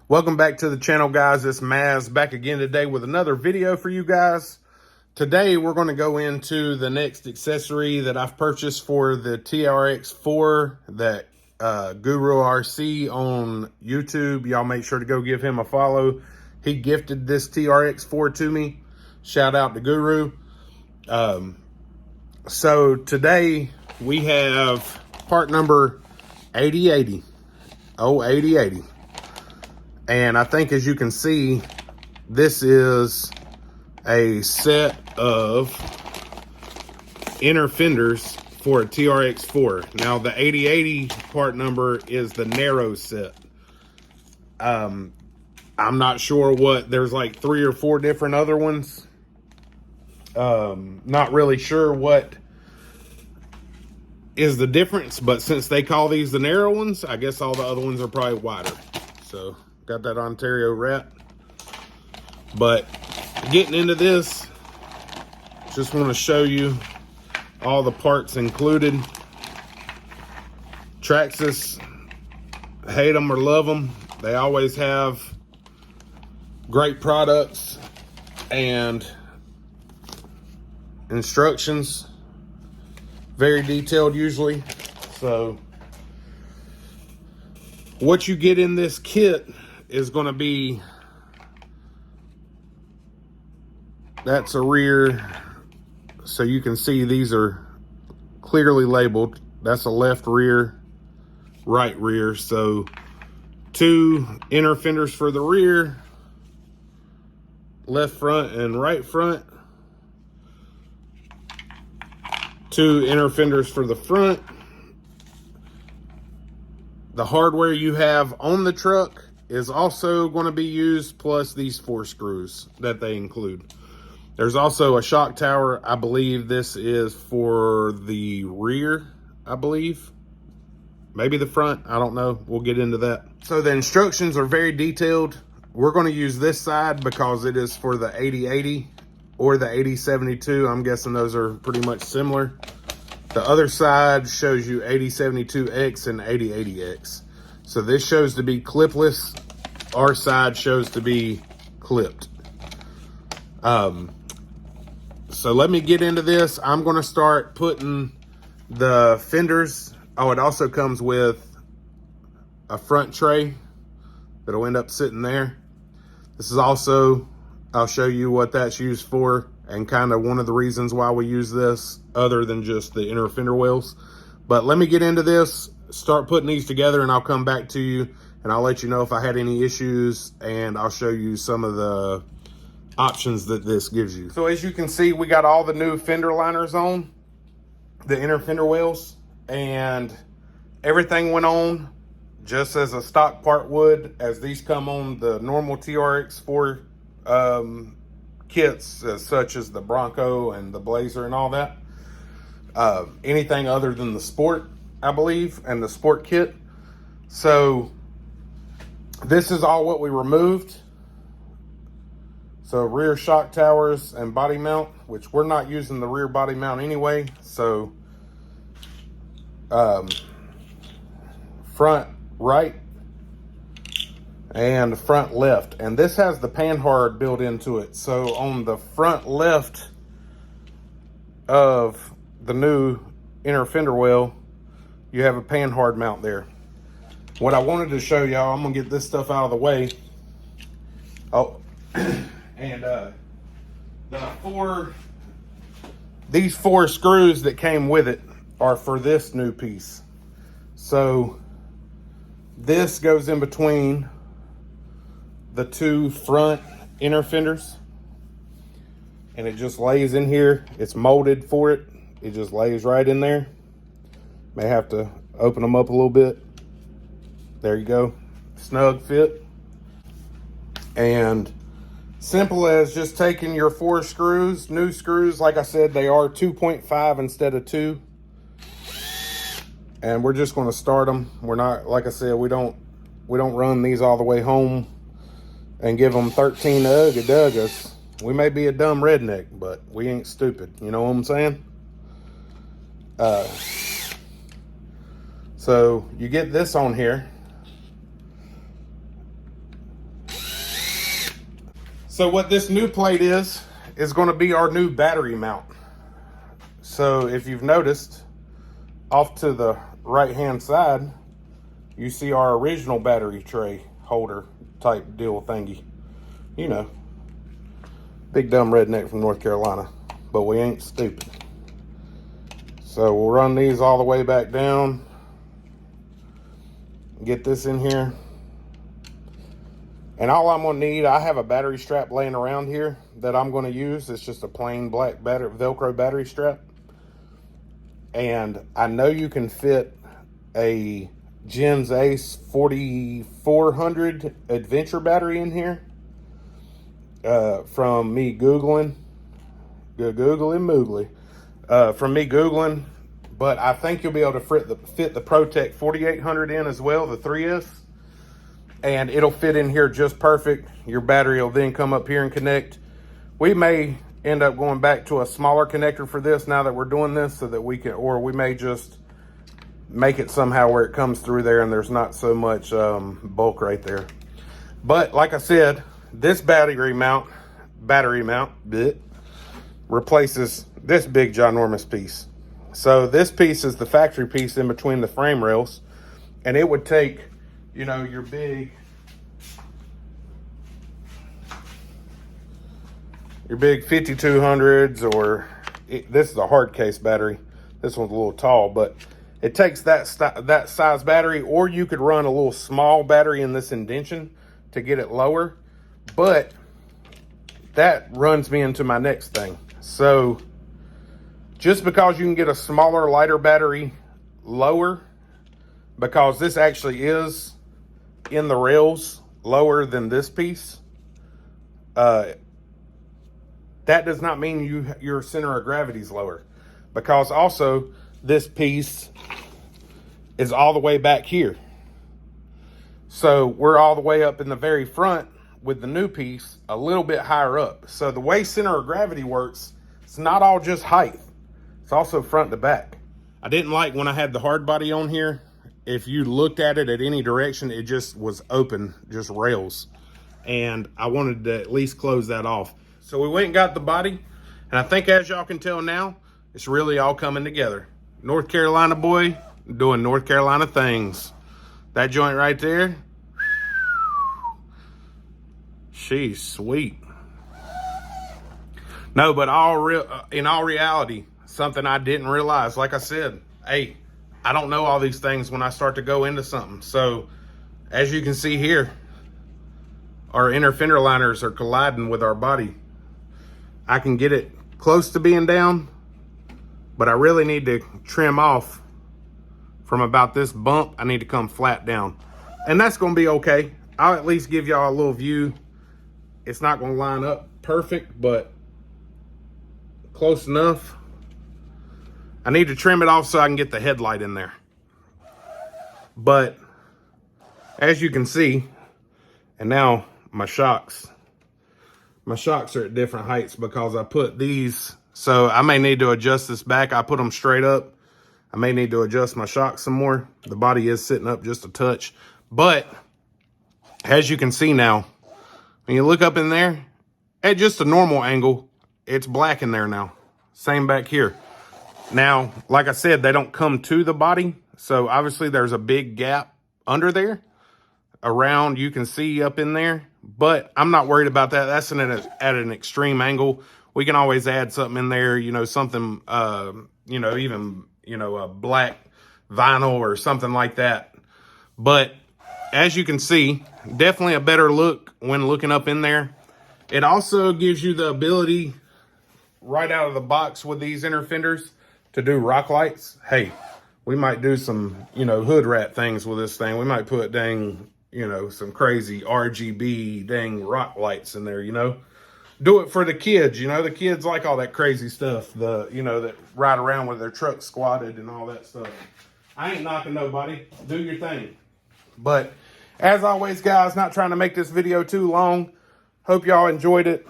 Welcome back to the channel, guys. It's MAZZ back again today with another video for you guys. Today we're going to go into the next accessory that I've purchased for the TRX4 that Guru RC on YouTube. Y'all make sure to go give him a follow. He gifted this TRX4 to me. Shout out to Guru. So today we have part number 8080. Oh, 8080. And I think, as you can see, this is a set of inner fenders for a TRX4. Now, the 8080 part number is the narrow set. I'm not sure what, there's like 3 or 4 different other ones. Not really sure what is the difference, but since they call these the narrow ones, I guess all the other ones are probably wider. So, got that Ontario wrap. But getting into this, just want to show you all the parts included. TRAXXAS, hate them or love them, they always have great products and instructions, very detailed usually. So what you get in this kit is going to be, that's a rear, so you can see these are clearly labeled. That's a left rear, right rear. So 2 inner fenders for the rear, left front and right front. 2 inner fenders for the front. The hardware you have on the truck is also going to be used, plus these 4 screws that they include. There's also a shock tower. I believe this is for the rear, I believe. Maybe the front, I don't know. We'll get into that. So the instructions are very detailed. We're going to use this side because it is for the 8080 or the 8072. I'm guessing those are pretty much similar. The other side shows you 8072X and 8080X. So this shows to be clipless. Our side shows to be clipped. So let me get into this. I'm going to start putting the fenders. Oh, it also comes with a front tray that'll end up sitting there. This is also, I'll show you what that's used for and kind of one of the reasons why we use this other than just the inner fender wells. But let me get into this, start putting these together, and I'll come back to you and I'll let you know if I had any issues, and I'll show you some of the options that this gives you. So as you can see, we got all the new fender liners on, the inner fender wells, and everything went on just as a stock part would, as these come on the normal TRX4 kits, such as the Bronco and the Blazer and all that. Anything other than the Sport, I believe, and the Sport kit. So this is all what we removed. So rear shock towers and body mount, which we're not using the rear body mount anyway. So front right and front left. And this has the panhard built into it. So on the front left of the new inner fender well, you have a panhard mount there. What I wanted to show y'all, I'm gonna get this stuff out of the way. Oh, and these 4 screws that came with it are for this new piece. So this goes in between the 2 front inner fenders, and it just lays in here. It's molded for it. It just lays right in there. May have to open them up a little bit. There you go, snug fit. And simple as just taking your 4 screws, new screws. Like I said, they are 2.5 instead of 2. And we're just going to start them. We're not, like I said, we don't run these all the way home and give them 13 ugga-duggas. We may be a dumb redneck, but we ain't stupid. You know what I'm saying? So you get this on here. So what this new plate is going to be our new battery mount. So if you've noticed, off to the right hand side, you see our original battery tray holder type deal thingy. You know, big dumb redneck from North Carolina, but we ain't stupid. So we'll run these all the way back down, get this in here. And all I'm gonna need, I have a battery strap laying around here that I'm gonna use. It's just a plain black Velcro battery strap. And I know you can fit a Gens Ace 4400 Adventure battery in here. From me Googling, but I think you'll be able to fit the ProTech 4800 in as well, the 3S. And it'll fit in here just perfect. Your battery will then come up here and connect. We may end up going back to a smaller connector for this now that we're doing this, so that we can, or we may just make it somehow where it comes through there and there's not so much bulk right there. But like I said, this battery mount replaces this big ginormous piece. So this piece is the factory piece in between the frame rails, and it would take, you know, your big 5200s, or this is a hard case battery. This one's a little tall, but it takes that size battery, or you could run a little small battery in this indentation to get it lower. But that runs me into my next thing. So just because you can get a smaller, lighter battery lower, because this actually is in the rails lower than this piece, that does not mean your center of gravity is lower, because also this piece is all the way back here. So we're all the way up in the very front with the new piece a little bit higher up. So the way center of gravity works, it's not all just height. It's also front to back. I didn't like when I had the hard body on here. If you looked at it at any direction, it just was open, just rails. And I wanted to at least close that off. So we went and got the body. And I think, as y'all can tell now, it's really all coming together. North Carolina boy doing North Carolina things. That joint right there, she's sweet. No, but in all reality, something I didn't realize, like I said, hey, I don't know all these things when I start to go into something. So as you can see here, our inner fender liners are colliding with our body. I can get it close to being down, but I really need to trim off from about this bump. I need to come flat down, and that's gonna be okay. I'll at least give y'all a little view. It's not gonna line up perfect, but close enough. I need to trim it off so I can get the headlight in there. But as you can see, and now my shocks are at different heights because I put these, so I may need to adjust this back. I put them straight up. I may need to adjust my shocks some more. The body is sitting up just a touch. But as you can see now, when you look up in there, at just a normal angle, it's black in there now. Same back here. Now, like I said, they don't come to the body. So obviously there's a big gap under there. Around, you can see up in there. But I'm not worried about that. That's at an extreme angle. We can always add something in there, you know, something, you know, even, you know, a black vinyl or something like that. But as you can see, definitely a better look when looking up in there. It also gives you the ability right out of the box with these inner fenders to do rock lights. Hey, we might do some, you know, hood rat things with this thing. We might put dang, you know, some crazy RGB dang rock lights in there, you know. Do it for the kids, you know. The kids like all that crazy stuff, you know, that ride around with their truck squatted and all that stuff. I ain't knocking nobody. Do your thing. But as always, guys, not trying to make this video too long. Hope y'all enjoyed it.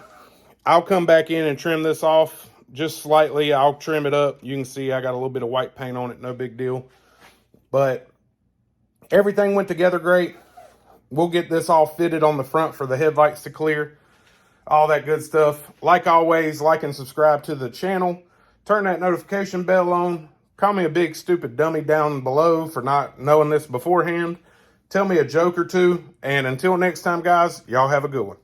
I'll come back in and trim this off just slightly. I'll trim it up. You can see I got a little bit of white paint on it. No big deal. But everything went together great. We'll get this all fitted on the front for the headlights to clear. all that good stuff. Like always, like and subscribe to the channel. Turn that notification bell on. Call me a big stupid dummy down below for not knowing this beforehand. Tell me a joke or two. And until next time, guys, y'all have a good one.